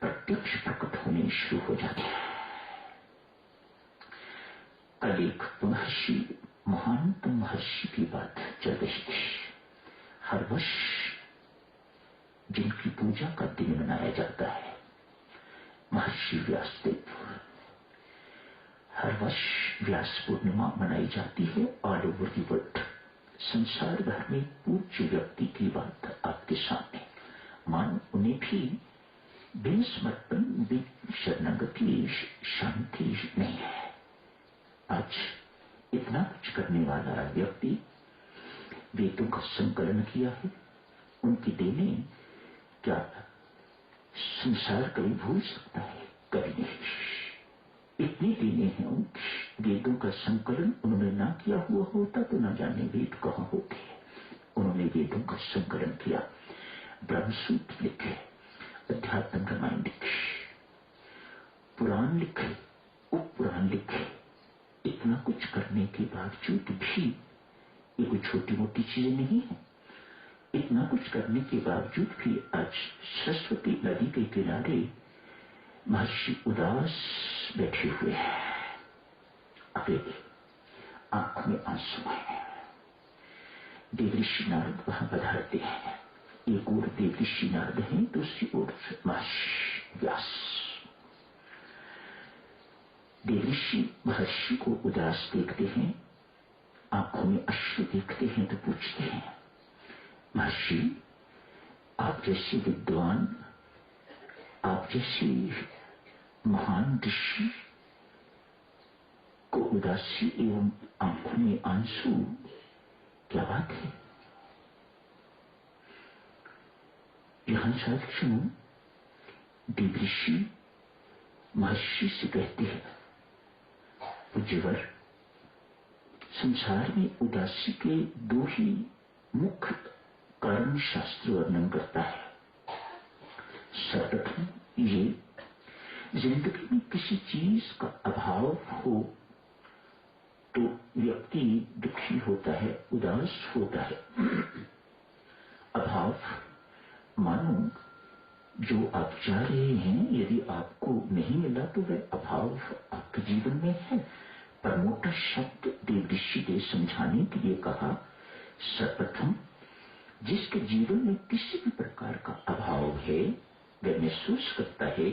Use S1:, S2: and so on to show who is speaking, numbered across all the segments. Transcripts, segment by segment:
S1: प्रत्यक्ष प्रकट होने शुरू हो जाते हैं। कल एक महर्षि, महानतम महर्षि की बात चल रही थी। हर वर्ष जिनकी पूजा का दिन मनाया जाता है, महर्षि व्यासदेव, हर वर्ष व्यास पूर्णिमा मनाई जाती है। ऑल ओवर दी वर्ल्ड, संसार भर में पूज्य व्यक्ति की बात आपके सामने, मानो उन्हें भी बिन समर्पण, बिन शरणागति शांति नहीं है। आज इतना कुछ करने वाला व्यक्ति, वेदों का संकलन किया है, उनकी देने क्या संसार कभी भूल सकता है? कभी नहीं। इतनी देने हैं उनकी, वेदों का संकलन उन्होंने ना किया हुआ होता तो न जाने वेद कहां होते। उन्होंने वेदों का संकलन किया, ब्रह्मसूत्र लिखे, अध्यात्म रामायण लिखे, पुराण लिखे, उप पुराण लिखे। इतना कुछ करने के बावजूद भी ये कोई छोटी मोटी चीजें नहीं है। इतना कुछ करने के बावजूद भी आज सरस्वती नदी के किनारे महर्षि उदास बैठे हुए हैं, अकेले, आंखों में आंसू है। देवऋषि नारद वहां पधारते हैं। एक ओर देवऋषि नारद हैं, दूसरी ओर महर्षि व्यास। देवऋषि महर्षि को उदास देखते हैं, आंखों में अश्रु देखते हैं तो पूछते हैं, महर्षि, आप जैसे विद्वान, आप जैसे महान ऋषि को उदासी एवं आंखों में आंसू, क्या बात है? यहां साक्षण देवऋषि महर्षि से कहते हैं, पूज्यवर, संसार में उदासी के दो ही मुख्य कारण शास्त्र वर्णन करता है। सर्वप्रथम ये, जिंदगी में किसी चीज का अभाव हो तो व्यक्ति दुखी होता है, उदास होता है। अभाव मानो जो आप चाह रहे हैं, यदि आपको नहीं मिला तो वह अभाव आपके जीवन में है। पर मोटा शब्द देवऋषि ने समझाने के लिए कहा, सर्वप्रथम जिसके जीवन में किसी भी प्रकार का अभाव है, वह महसूस करता है,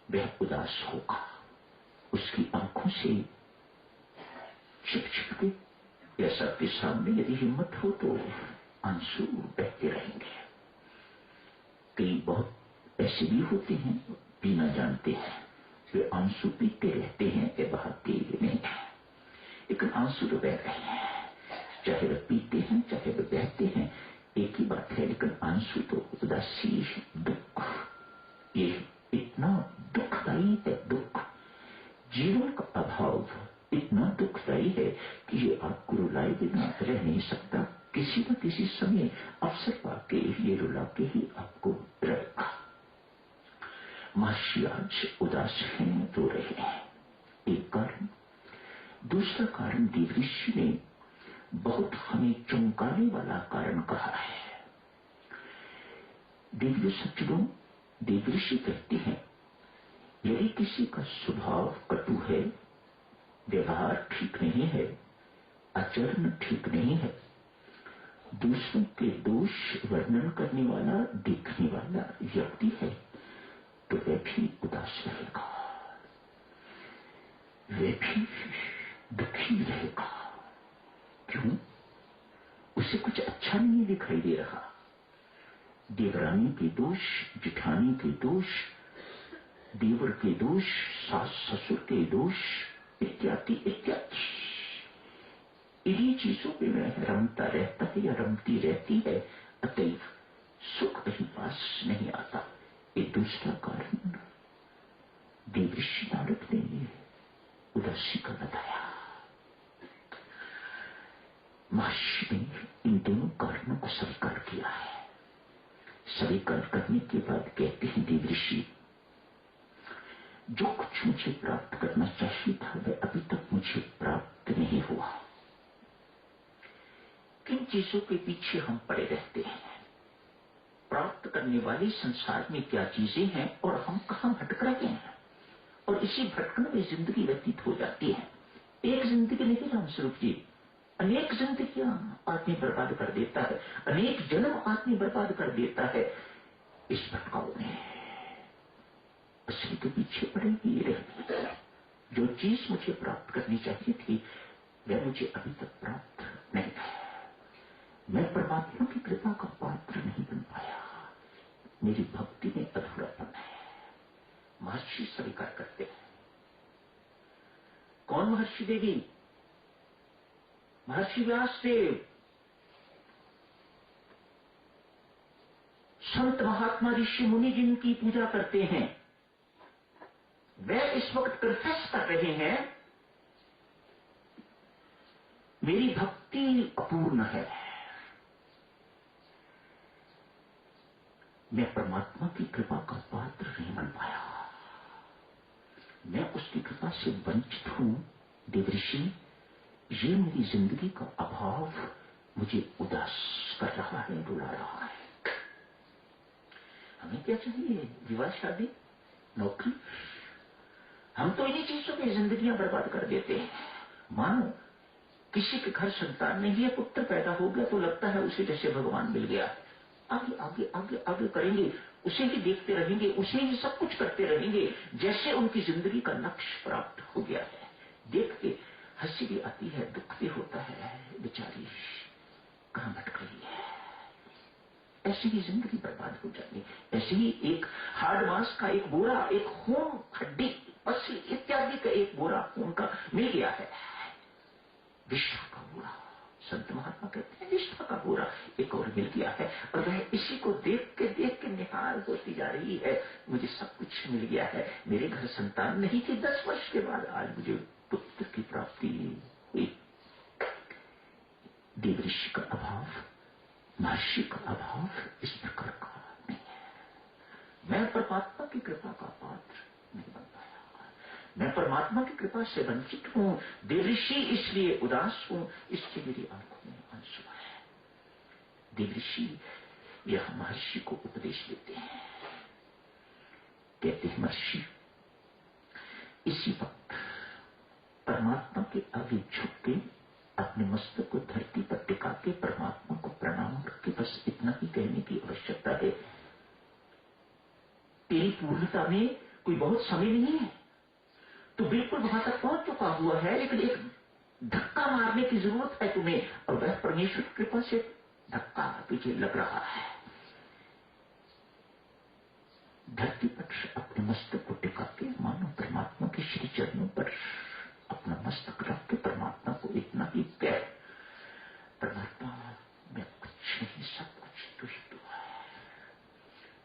S1: वह उदास होगा। उसकी आंखों से छिप छिप के, या सबके सामने यदि हिम्मत हो तो आंसू बहते रहेंगे। कई बहुत ऐसे भी होते हैं, पीना जानते हैं, वे आंसू पीते रहते हैं, वे बहाते नहीं है, लेकिन आंसू तो बह रहे हैं। चाहे वे पीते हैं, चाहे वे बहते हैं, एक ही बात है। लेकिन आंसू तो उदासी, दुख, ये इतना दुखदायी है। दुख, जीवन का अभाव इतना दुखदायी है कि ये आपको रुलाए बिना रह नहीं सकता। किसी न किसी समय अवसर पाके ये रुला के ही आपको रहेगा। महर्षि आज उदास हैं, रो रहे हैं, एक कारण। दूसरा कारण देवऋषि ने बहुत हमें चौंकाने वाला कारण कहा है। दिव्य सज्जनों, देवऋषि कहते हैं, यदि किसी का स्वभाव कटु है, व्यवहार ठीक नहीं है, आचरण ठीक नहीं है, दूसरों के दोष वर्णन करने वाला, देखने वाला व्यक्ति है, तो वह भी उदास रहेगा, वह भी दुखी रहेगा। क्यों? उसे कुछ अच्छा नहीं दिखाई दे रहा। देवरानी के दोष, जिठानी के दोष, देवर के दोष, सास ससुर के दोष, इत्यादि इत्यादि, इन्हीं चीजों पे वह रमता रहता है या रमती रहती है, अतएव सुख कहीं पास नहीं आता। एक दूसरा कारण देवऋषि नारद ने उदासी का बताया। महर्षि ने इन दोनों कारणों को स्वीकार किया है। स्वीकार करने के बाद कहते हैं देवऋषि, जो कुछ मुझे प्राप्त करना चाहिए था वह अभी तक मुझे प्राप्त नहीं हुआ। किन चीजों के पीछे हम पड़े रहते हैं? प्राप्त करने वाली संसार में क्या चीजें हैं और हम कहां भटक रहे हैं, और इसी भटकने में जिंदगी व्यतीत हो जाती है। एक जिंदगी नहीं रामस्वरूप जी, अनेक जिंदगियां आदमी बर्बाद कर देता है, अनेक जन्म आदमी बर्बाद कर देता है इस भटकाव में। असली के पीछे पड़ेगी रहती। जो चीज मुझे प्राप्त करनी चाहिए थी वह मुझे अभी तक प्राप्त नहीं है। मैं परमात्मा की कृपा का पात्र नहीं बन पाया, मेरी भक्ति में अधूरापन है। महर्षि स्वीकार करते हैं। कौन महर्षि देवी? महर्षि व्यासदेव। संत महात्मा ऋषि मुनि जिनकी पूजा करते हैं, वे इस वक्त कन्फेस कर रहे हैं मेरी भक्ति अपूर्ण है, मैं परमात्मा की कृपा का पात्र नहीं बन पाया, मैं उसकी कृपा से वंचित हूं। देवऋषि, ये मेरी जिंदगी का अभाव मुझे उदास कर रहा है, रुला रहा है। हमें क्या चाहिए? विवाह, शादी, नौकरी। हम तो इन्हीं चीजों में जिंदगियां बर्बाद कर देते हैं। मानो किसी के घर संतान नहीं है, पुत्र पैदा हो गया तो लगता है उसे जैसे भगवान मिल गया। आगे आगे आगे आगे करेंगे, उसे ही देखते रहेंगे, उसे ही सब कुछ करते रहेंगे, जैसे उनकी जिंदगी का लक्ष्य प्राप्त हो गया है। देख के हंसी भी आती है, दुख भी होता है, बेचारी कहां भटक रही है। ऐसी ही जिंदगी बर्बाद हो जाएगी। ऐसे ही एक हार्ड मांस का एक बोरा, एक खून, हड्डी, पसली इत्यादि का एक बोरा खून का मिल गया है, विश्व का बोरा। संत महात्मा कहते हैं निष्ठा का बोरा एक और मिल गया है, और वह इसी को देख के निहाल होती जा रही है। मुझे सब कुछ मिल गया है, मेरे घर संतान नहीं थी, 10 वर्ष के बाद आज मुझे पुत्र की प्राप्ति हुई। देवऋषि का अभाव, महर्षि का अभाव इस प्रकार का नहीं है। मैं परमात्मा की कृपा का पात्र नहीं बन पाया, मैं परमात्मा की कृपा से वंचित हूं। देवऋषि इसलिए उदास हूं, इसलिए मेरी आंखों में आंसू है। देवऋषि यह महर्षि को उपदेश देते हैं। कहते हैं महर्षि, इसी वक्त परमात्मा के आगे झुक के अपने मस्तक को धरती पर टिका के परमात्मा को प्रणाम करके बस इतना ही कहने की आवश्यकता है, तेरी पूर्णता में कोई बहुत समय नहीं है, तो बिल्कुल वहां तक पहुंच चुका हुआ है, लेकिन एक धक्का मारने की जरूरत है तुम्हें, और वह परमेश्वर की कृपा से धक्का तुझे लग रहा है। धरती पर अपने मस्तक को टिका के मानो परमात्मा के श्री चरणों पर अपना मस्तक रख के परमात्मा को इतना ही कह, परमात्मा मैं कुछ नहीं, सब कुछ तू ही तू है।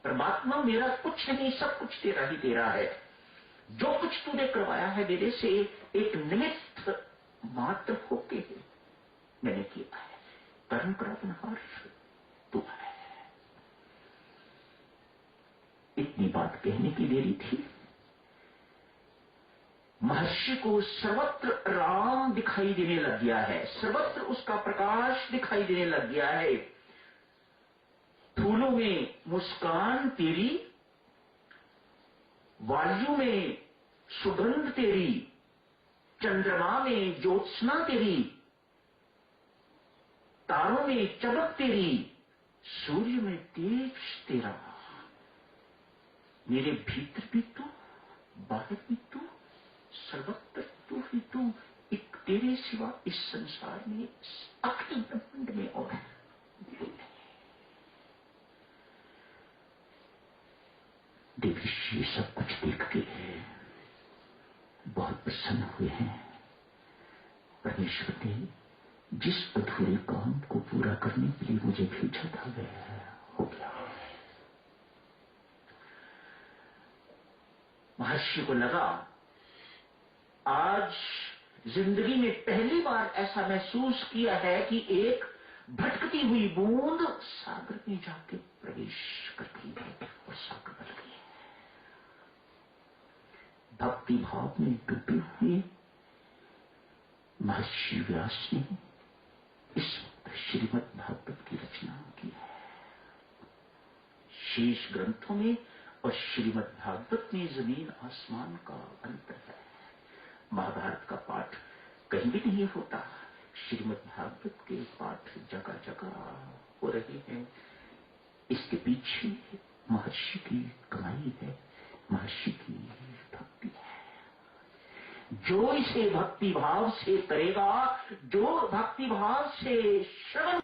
S1: परमात्मा मेरा कुछ नहीं, सब कुछ तेरा ही तेरा है। जो कुछ तूने करवाया है मेरे से एक निमित्त मात्र होके मैंने किया है। कर्म करावनहार तू है। इतनी बात कहने की देरी थी, महर्षि को सर्वत्र राम दिखाई देने लग गया है, सर्वत्र उसका प्रकाश दिखाई देने लग गया है। फूलों में मुस्कान तेरी, वायु में सुगंध तेरी, चंद्रमा में ज्योत्सना तेरी, तारों में चमक तेरी, सूर्य में तेज तेरा। मेरे भीतर भी तू, बाहर भी तू, सर्वत्र तू ही तू। एक तेरे सिवा इस संसार में, अखिल ब्रह्मांड में और देवऋषि सब कुछ देख के बहुत प्रसन्न हुए हैं। परमेश्वर ने जिस अधूरे काम को पूरा करने के लिए मुझे भेजा था वह हो गया। महर्षि को लगा आज जिंदगी में पहली बार ऐसा महसूस किया है कि एक भटकती हुई बूंद सागर में जाके प्रवेश कर गई है और सागर बन गई है। भक्ति भाव में डूबे हुए महर्षि व्यास ने इस वक्त श्रीमद् भागवत की रचना की है। शेष ग्रंथों में और श्रीमद् भागवत में जमीन आसमान का अंतर है। महाभारत का पाठ कहीं भी नहीं होता, श्रीमद् भागवत के पाठ जगह जगह हो रहे हैं। इसके पीछे महर्षि की कमाई है, महर्षि की भक्ति है। जो इसे भक्ति भाव से करेगा, जो भक्ति भाव से श्रवण